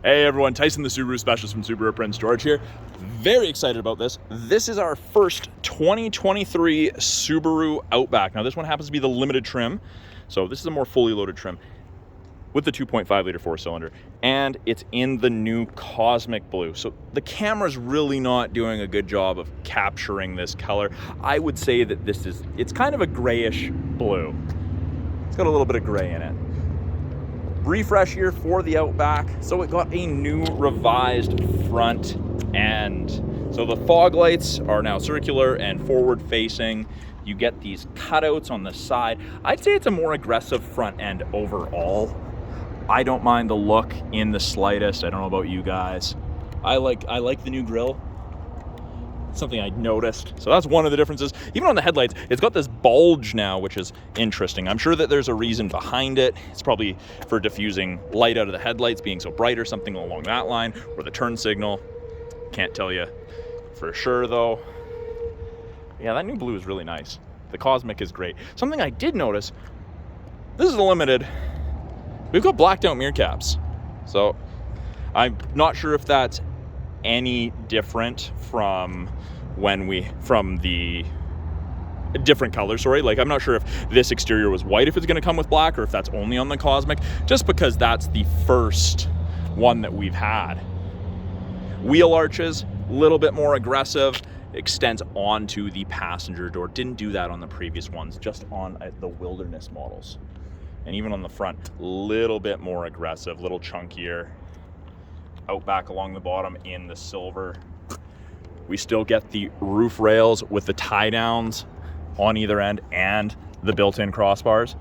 Hey everyone, Tyson the Subaru specialist from Subaru Prince George here. Very excited about this. This is our first 2023 Subaru Outback. Now this one happens to be the limited trim, so this is a more fully loaded trim with the 2.5 liter 4-cylinder, and it's in the new cosmic blue. So the camera's really not doing a good job of capturing this color. I would say that it's kind of a grayish blue. It's got a little bit of gray in it. Refresh here for the Outback. So it got a new revised front end. So the fog lights are now circular and forward facing. You get these cutouts on the side. I'd say it's a more aggressive front end overall. I don't mind the look in the slightest. I don't know about you guys. I like the new grille. Something I noticed. So that's one of the differences. Even on the headlights, it's got this bulge now, which is interesting. I'm sure that there's a reason behind it. It's probably for diffusing light out of the headlights being so bright or something along that line, or the turn signal. Can't tell you for sure though. Yeah, that new blue is really nice. The Cosmic is great. Something I did notice, this is a limited. We've got blacked out mirror caps. So I'm not sure if that's any different from the different colors, sorry. Like, I'm not sure if this exterior was white, if it's going to come with black, or if that's only on the Cosmic, just because that's the first one that we've had. Wheel arches, a little bit more aggressive, extends onto the passenger door. Didn't do that on the previous ones, just on the Wilderness models. And even on the front, a little bit more aggressive, a little chunkier. Outback along the bottom in the silver. We still get the roof rails with the tie downs on either end and the built-in crossbars.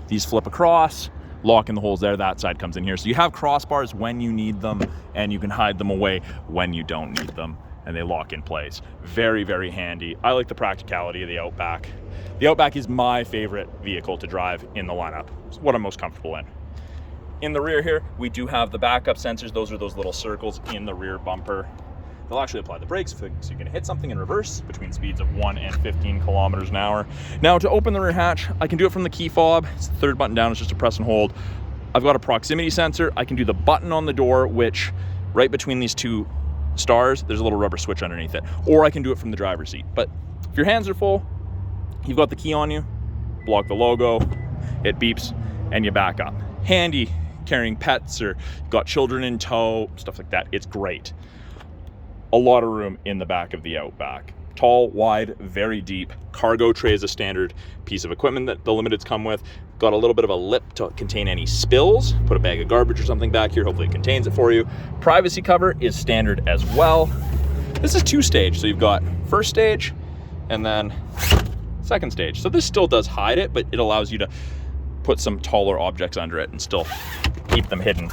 These flip across, lock in the holes there. That side comes in here. So you have crossbars when you need them, and you can hide them away when you don't need them, and they lock in place. Very, very handy. I like the practicality of the Outback. The Outback is my favorite vehicle to drive in the lineup. It's what I'm most comfortable in. In the rear here, we do have the backup sensors. Those are those little circles in the rear bumper. They'll actually apply the brakes so you can hit something in reverse between speeds of 1 and 15 kilometers an hour. Now, to open the rear hatch, I can do it from the key fob. It's the third button down, it's just a press and hold. I've got a proximity sensor. I can do the button on the door, which right between these two stars, there's a little rubber switch underneath it. Or I can do it from the driver's seat. But if your hands are full, you've got the key on you, block the logo, it beeps, and you back up. Handy carrying pets or got children in tow, stuff like that. It's great. A lot of room in the back of the Outback. Tall, wide, very deep. Cargo tray is a standard piece of equipment that the Limiteds come with. Got a little bit of a lip to contain any spills. Put a bag of garbage or something back here. Hopefully it contains it for you. Privacy cover is standard as well. This is 2-stage, so you've got first stage and then second stage. So this still does hide it, but it allows you to put some taller objects under it and still keep them hidden.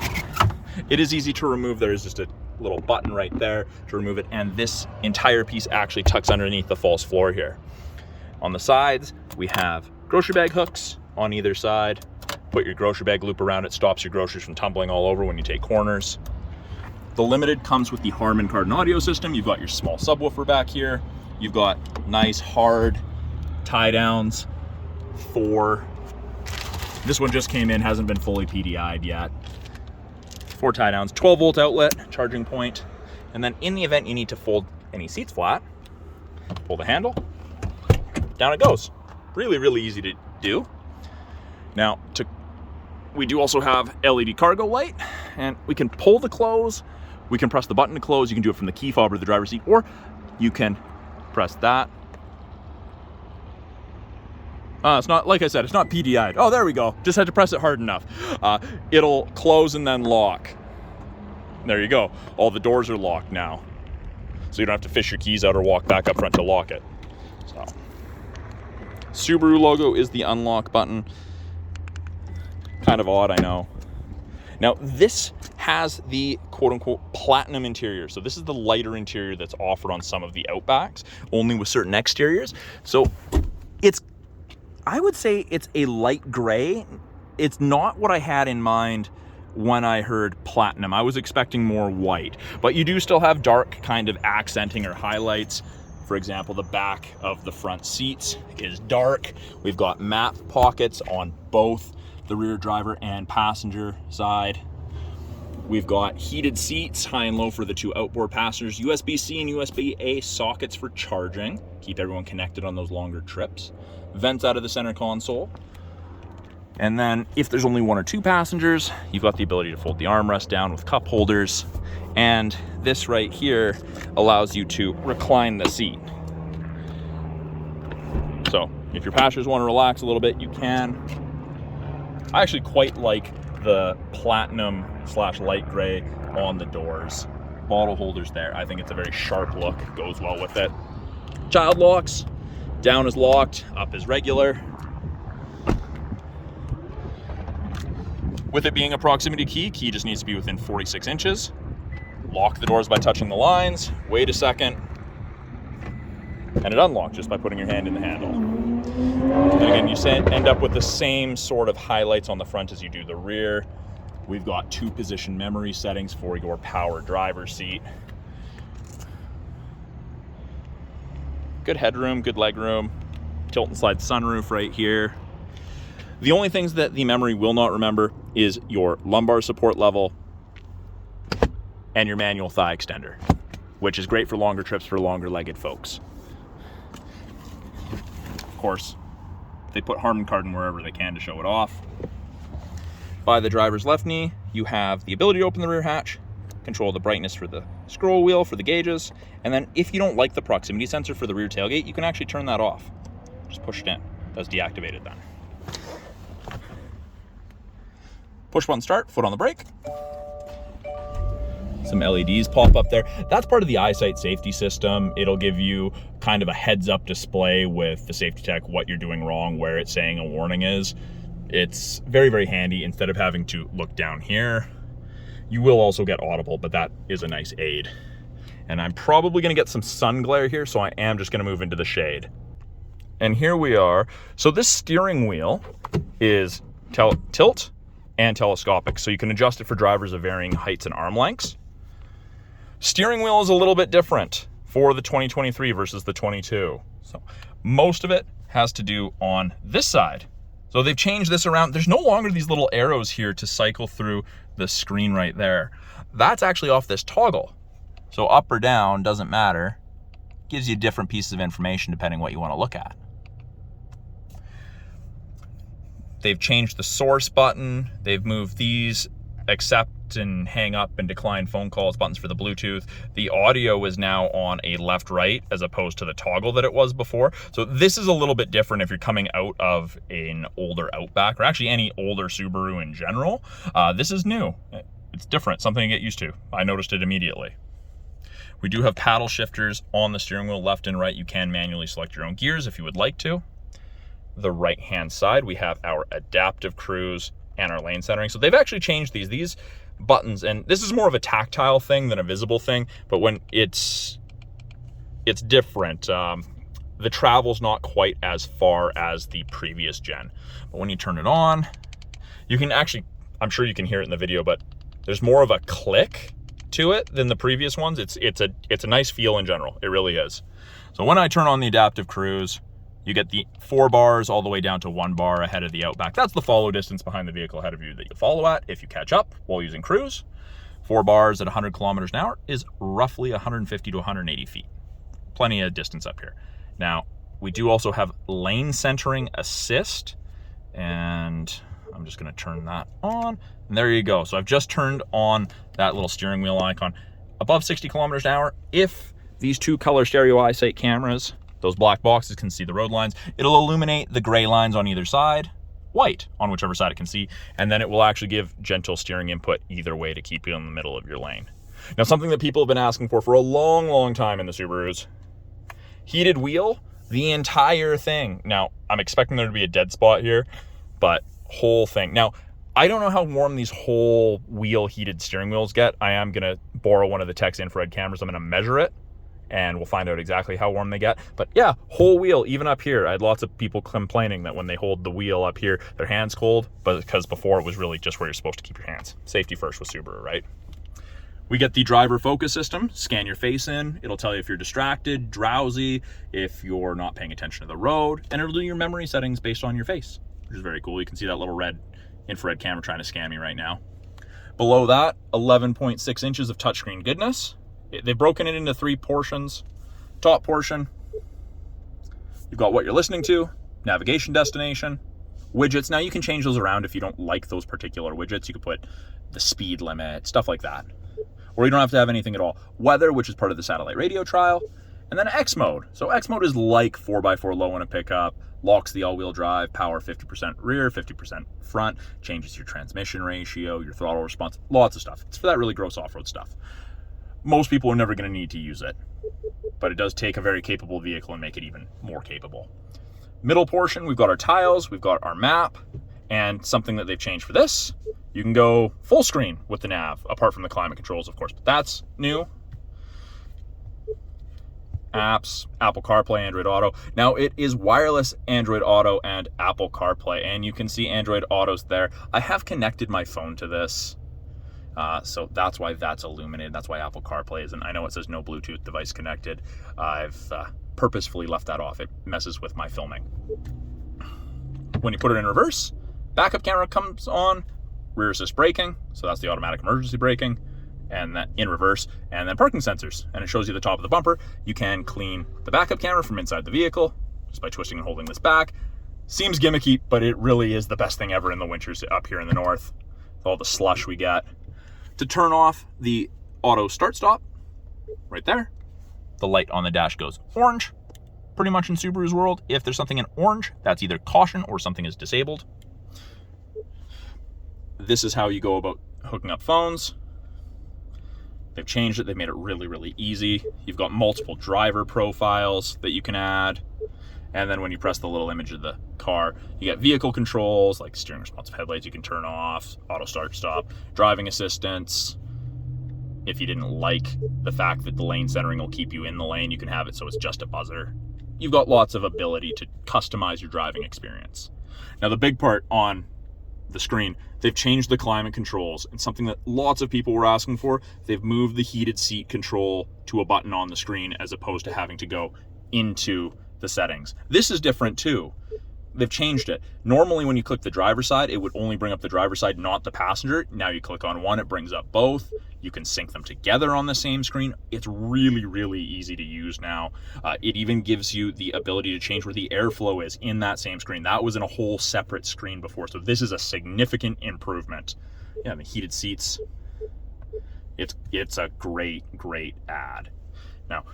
It is easy to remove. There is just a little button right there to remove it, and this entire piece actually tucks underneath the false floor here. On the sides, we have grocery bag hooks on either side. Put your grocery bag loop around it, stops your groceries from tumbling all over when you take corners. The Limited comes with the Harman Kardon audio system. You've got your small subwoofer back here. You've got nice hard tie downs for this one just came in, hasn't been fully PDI'd yet. 4 tie downs, 12-volt outlet, charging point. And then in the event you need to fold any seats flat, pull the handle, down it goes. Really, really easy to do. Now, we do also have LED cargo light, and we can pull to close. We can press the button to close. You can do it from the key fob or the driver's seat, or you can press that. It's not, like I said, it's not PDI'd. Oh, there we go. Just had to press it hard enough. It'll close and then lock. There you go. All the doors are locked now. So you don't have to fish your keys out or walk back up front to lock it. So, Subaru logo is the unlock button. Kind of odd, I know. Now, this has the quote-unquote platinum interior. So this is the lighter interior that's offered on some of the Outbacks, only with certain exteriors. So I would say it's a light gray. It's not what I had in mind when I heard platinum. I was expecting more white, but you do still have dark kind of accenting or highlights. For example, the back of the front seats is dark. We've got map pockets on both the rear driver and passenger side. We've got heated seats, high and low for the 2 outboard passengers, USB-C and USB-A sockets for charging, keep everyone connected on those longer trips, vents out of the center console. And then if there's only 1 or 2 passengers, you've got the ability to fold the armrest down with cup holders. And this right here allows you to recline the seat. So if your passengers want to relax a little bit, you can. I actually quite like the platinum / light gray on the doors. Bottle holders there. I think it's a very sharp look, goes well with it. Child locks, down is locked, up is regular. With it being a proximity key just needs to be within 46 inches. Lock the doors by touching the lines, wait a second, and it unlocks just by putting your hand in the handle. And again, you end up with the same sort of highlights on the front as you do the rear. We've got 2 position memory settings for your power driver's seat. Good headroom, good leg room. Tilt and slide sunroof right here. The only things that the memory will not remember is your lumbar support level and your manual thigh extender, which is great for longer trips for longer legged folks. Of course, they put Harman Kardon wherever they can to show it off. By the driver's left knee, you have the ability to open the rear hatch, control the brightness for the scroll wheel for the gauges, and then if you don't like the proximity sensor for the rear tailgate, you can actually turn that off. Just push it in. That's deactivated then. Push button start, foot on the brake. Some LEDs pop up there. That's part of the eyesight safety system. It'll give you kind of a heads up display with the safety tech, what you're doing wrong, where it's saying a warning is. It's very, very handy instead of having to look down here. You will also get audible, but that is a nice aid. And I'm probably gonna get some sun glare here, so I am just gonna move into the shade. And here we are. So this steering wheel is tilt and telescopic, so you can adjust it for drivers of varying heights and arm lengths. Steering wheel is a little bit different for the 2023 versus the 22. So most of it has to do on this side. So they've changed this around. There's no longer these little arrows here to cycle through the screen right there. That's actually off this toggle. So up or down doesn't matter. Gives you different pieces of information depending what you want to look at. They've changed the source button. They've moved these accept and hang up and decline phone calls buttons for the Bluetooth. The audio is now on a left-right as opposed to the toggle that it was before. So this is a little bit different if you're coming out of an older Outback or actually any older Subaru in general. This is new. It's different, something to get used to. I noticed it immediately. We do have paddle shifters on the steering wheel, left and right. You can manually select your own gears if you would like to. The right-hand side, we have our adaptive cruise and our lane centering. So they've actually changed these buttons, and this is more of a tactile thing than a visible thing, but when it's different. The travel's not quite as far as the previous gen. But when you turn it on, you can actually, I'm sure you can hear it in the video, but there's more of a click to it than the previous ones. It's a nice feel in general. It really is. So when I turn on the adaptive cruise, you get the 4 bars all the way down to 1 bar ahead of the Outback. That's the follow distance behind the vehicle ahead of you that you follow at if you catch up while using cruise. 4 bars at 100 kilometers an hour is roughly 150 to 180 feet. Plenty of distance up here. Now, we do also have lane centering assist, and I'm just gonna turn that on, and there you go. So I've just turned on that little steering wheel icon. Above 60 kilometers an hour, if these 2 color stereo eyesight cameras, those black boxes, can see the road lines, it'll illuminate the gray lines on either side, white on whichever side it can see, and then it will actually give gentle steering input either way to keep you in the middle of your lane. Now, something that people have been asking for a long, long time in the Subarus, heated wheel, the entire thing. Now, I'm expecting there to be a dead spot here, but whole thing. Now, I don't know how warm these whole wheel heated steering wheels get. I am gonna borrow one of the tech's infrared cameras. I'm gonna measure it, and we'll find out exactly how warm they get. But yeah, whole wheel, even up here. I had lots of people complaining that when they hold the wheel up here, their hands cold, but because before it was really just where you're supposed to keep your hands. Safety first with Subaru, right? We get the driver focus system. Scan your face in. It'll tell you if you're distracted, drowsy, if you're not paying attention to the road, and it'll do your memory settings based on your face, which is very cool. You can see that little red infrared camera trying to scan me right now. Below that, 11.6 inches of touchscreen goodness. They've broken it into 3 portions. Top portion, you've got what you're listening to, navigation destination, widgets. Now you can change those around if you don't like those particular widgets. You could put the speed limit, stuff like that. Or you don't have to have anything at all. Weather, which is part of the satellite radio trial. And then X mode. So X mode is like 4x4 low in a pickup, locks the all-wheel drive, power 50% rear, 50% front, changes your transmission ratio, your throttle response, lots of stuff. It's for that really gross off-road stuff. Most people are never going to need to use it, but it does take a very capable vehicle and make it even more capable. Middle portion, we've got our tiles, we've got our map, and something that they've changed for this, you can go full screen with the nav, apart from the climate controls, of course, but that's new. Apps, Apple CarPlay, Android Auto. Now it is wireless Android Auto and Apple CarPlay, and you can see Android Auto's there. I have connected my phone to this, so that's why that's illuminated. That's why Apple CarPlay isn't. I know it says no Bluetooth device connected. I've purposefully left that off. It messes with my filming. When you put it in reverse, backup camera comes on, rear assist braking, so that's the automatic emergency braking, and that in reverse, and then parking sensors, and it shows you the top of the bumper. You can clean the backup camera from inside the vehicle just by twisting and holding this back. Seems gimmicky, but it really is the best thing ever in the winters up here in the north, with all the slush we get. To turn off the auto start stop, right there, the light on the dash goes orange. Pretty much in Subaru's world, if there's something in orange, that's either caution or something is disabled. This is how you go about hooking up phones. They've changed it. They've made it really, really easy. You've got multiple driver profiles that you can add. And then when you press the little image of the car, you get vehicle controls like steering responsive headlights you can turn off, auto start stop, driving assistance. If you didn't like the fact that the lane centering will keep you in the lane, you can have it so it's just a buzzer. You've got lots of ability to customize your driving experience. Now the big part on the screen, they've changed the climate controls, and something that lots of people were asking for, they've moved the heated seat control to a button on the screen as opposed to having to go into the settings. This is different too. They've changed it. Normally when you click the driver's side, it would only bring up the driver's side, not the passenger. Now you click on one, it brings up both. You can sync them together on the same screen. It's really, really easy to use now. It even gives you the ability to change where the airflow is in that same screen. That was in a whole separate screen before, so this is a significant improvement. Yeah, the heated seats, it's a great, great add. Now,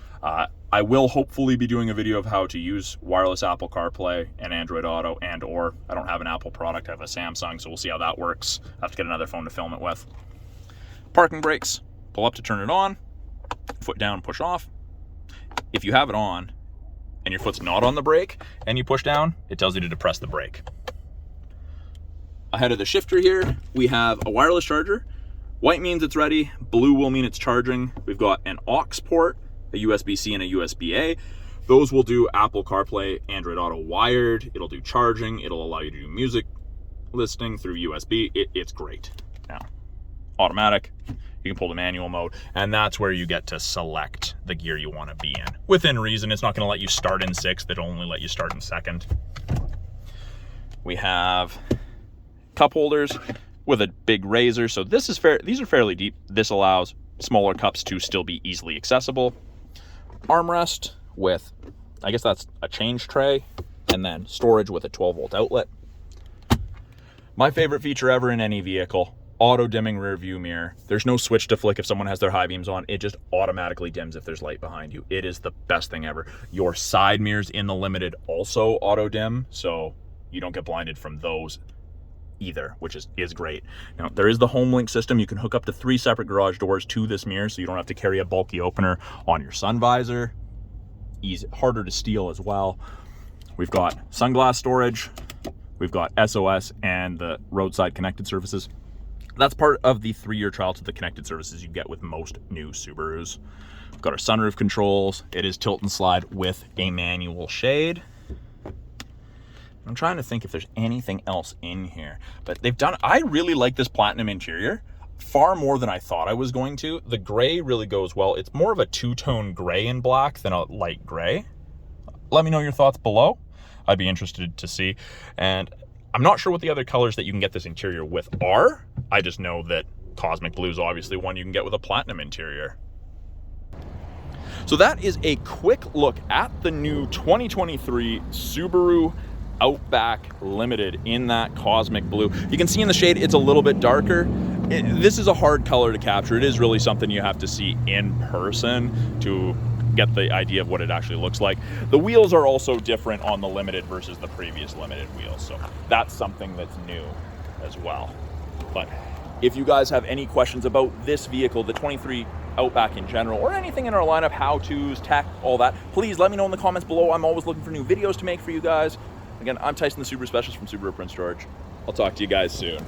I will hopefully be doing a video of how to use wireless Apple CarPlay and Android Auto, or I don't have an Apple product, I have a Samsung, so we'll see how that works. I have to get another phone to film it with. Parking brakes, pull up to turn it on, foot down, push off. If you have it on and your foot's not on the brake and you push down, it tells you to depress the brake. Ahead of the shifter here, we have a wireless charger. White means it's ready, blue will mean it's charging. We've got an aux port, a USB-C and a USB-A. Those will do Apple CarPlay, Android Auto wired. It'll do charging. It'll allow you to do music listening through USB. It's great. Now, automatic, you can pull the manual mode, and that's where you get to select the gear you want to be in. Within reason, it's not going to let you start in sixth. It'll only let you start in second. We have cup holders with a big razor. So this is fair. These are fairly deep. This allows smaller cups to still be easily accessible. Armrest with, I guess that's a change tray, and then storage with a 12-volt outlet. My favorite feature ever in any vehicle, auto dimming rear view mirror. There's no switch to flick if someone has their high beams on. It just automatically dims if there's light behind you. It is the best thing ever. Your side mirrors in the Limited also auto dim, so you don't get blinded from those either, which is great. Now, there is the Homelink system. You can hook up to 3 separate garage doors to this mirror, so you don't have to carry a bulky opener on your sun visor. Easy, harder to steal as well. We've got sunglass storage. We've got SOS and the roadside connected services. That's part of the 3-year trial to the connected services you get with most new Subarus. We've got our sunroof controls. It is tilt and slide with a manual shade. I'm trying to think if there's anything else in here, but they've done, I really like this platinum interior far more than I thought I was going to. The gray really goes well. It's more of a two-tone gray and black than a light gray. Let me know your thoughts below. I'd be interested to see. And I'm not sure what the other colors that you can get this interior with are. I just know that Cosmic Blue is obviously one you can get with a platinum interior. So that is a quick look at the new 2023 Subaru Outback Limited in that Cosmic Blue. You can see in the shade it's a little bit darker. This is a hard color to capture. It is really something you have to see in person to get the idea of what it actually looks like. The wheels are also different on the Limited versus the previous Limited wheels, so that's something that's new as well. But if you guys have any questions about this vehicle, the 23 Outback in general, or anything in our lineup, how-tos, tech, all that, please let me know in the comments below. I'm always looking for new videos to make for you guys. Again, I'm Tyson, the Subaru Specialist from Subaru Prince George. I'll talk to you guys soon.